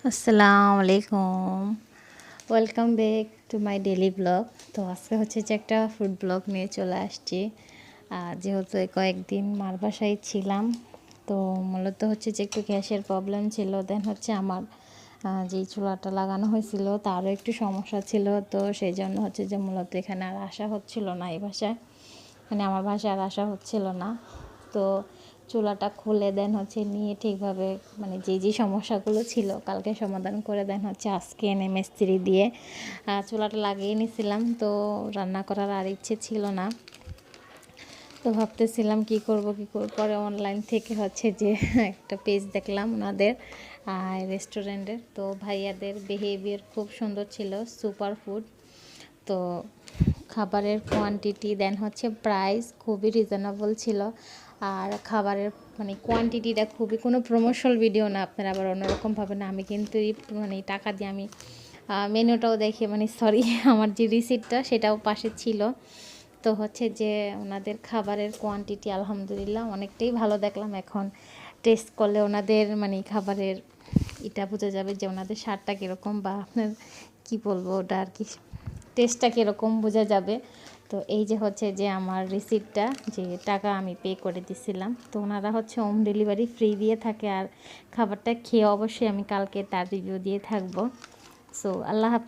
আসসালামু আলাইকুম, welcome back to my daily blog. তো আজকে হচ্ছে যে একটা ফুড ব্লগ নিয়ে চলে আসছি। যেহেতু কয়েকদিন মার বাসায় ছিলাম, তো মূলত হচ্ছে যে একটু গ্যাসের প্রবলেম ছিল। দেন হচ্ছে আমার যেই চুলাটা লাগানো হয়েছিল তারও একটু সমস্যা ছিল। তো সেই জন্য হচ্ছে যে মূলত এখানে আর আসা হচ্ছিল না, এই বাসায় মানে আমার বাসায় আর আসা হচ্ছিল না। তো চুলাটা খুলে দেন হচ্ছে নিয়ে ঠিকভাবে মানে যে সমস্যাগুলো ছিল কালকে সমাধান করে দেন হচ্ছে আজকে এনে মিস্ত্রি দিয়ে চুলাটা লাগিয়ে নিয়েছিলাম। তো রান্না করার আর ইচ্ছে ছিল না, তো ভাবতেছিলাম কি করব পরে অনলাইন থেকে হচ্ছে যে একটা পেজ দেখলাম ওনাদের রেস্টুরেন্টের। তো ভাইয়াদের বিহেভিয়ার খুব সুন্দর ছিল, সুপার ফুড। তো খাবারের কোয়ান্টিটি দেন হচ্ছে প্রাইস খুবই রিজনেবল ছিল। আর খাবারের মানে কোয়ান্টিটিটা খুবই, কোনো প্রমোশনাল ভিডিও না, আপনারা আবার অন্যরকম না। আমি কিন্তু মানে টাকা দিয়ে আমি মেনুটাও দেখে মানে সরি আমার যে রিসিপ্টটা সেটাও পাশে ছিল। তো হচ্ছে যে ওনাদের খাবারের কোয়ান্টিটি আলহামদুলিল্লাহ অনেকটাই ভালো দেখলাম। এখন টেস্ট করলে ওনাদের মানে খাবারের এটা বোঝা যাবে যে ওনাদের স্বাদটা কীরকম, বা আপনার কী বলবো ওটা আর কি, টেস্টটা কীরকম বোঝা যাবে। তো এই যে হচ্ছে যে আমার রিসিপ্টটা, যে টাকা আমি পে করে দিছিলাম, তো ওনারা হচ্ছে হোম ডেলিভারি ফ্রি দিয়ে থাকে। আর খাবারটা খেয়ে অবশ্যই আমি কালকে তার রিভিউ দিয়ে থাকবো। সো আল্লাহ হাফেজ।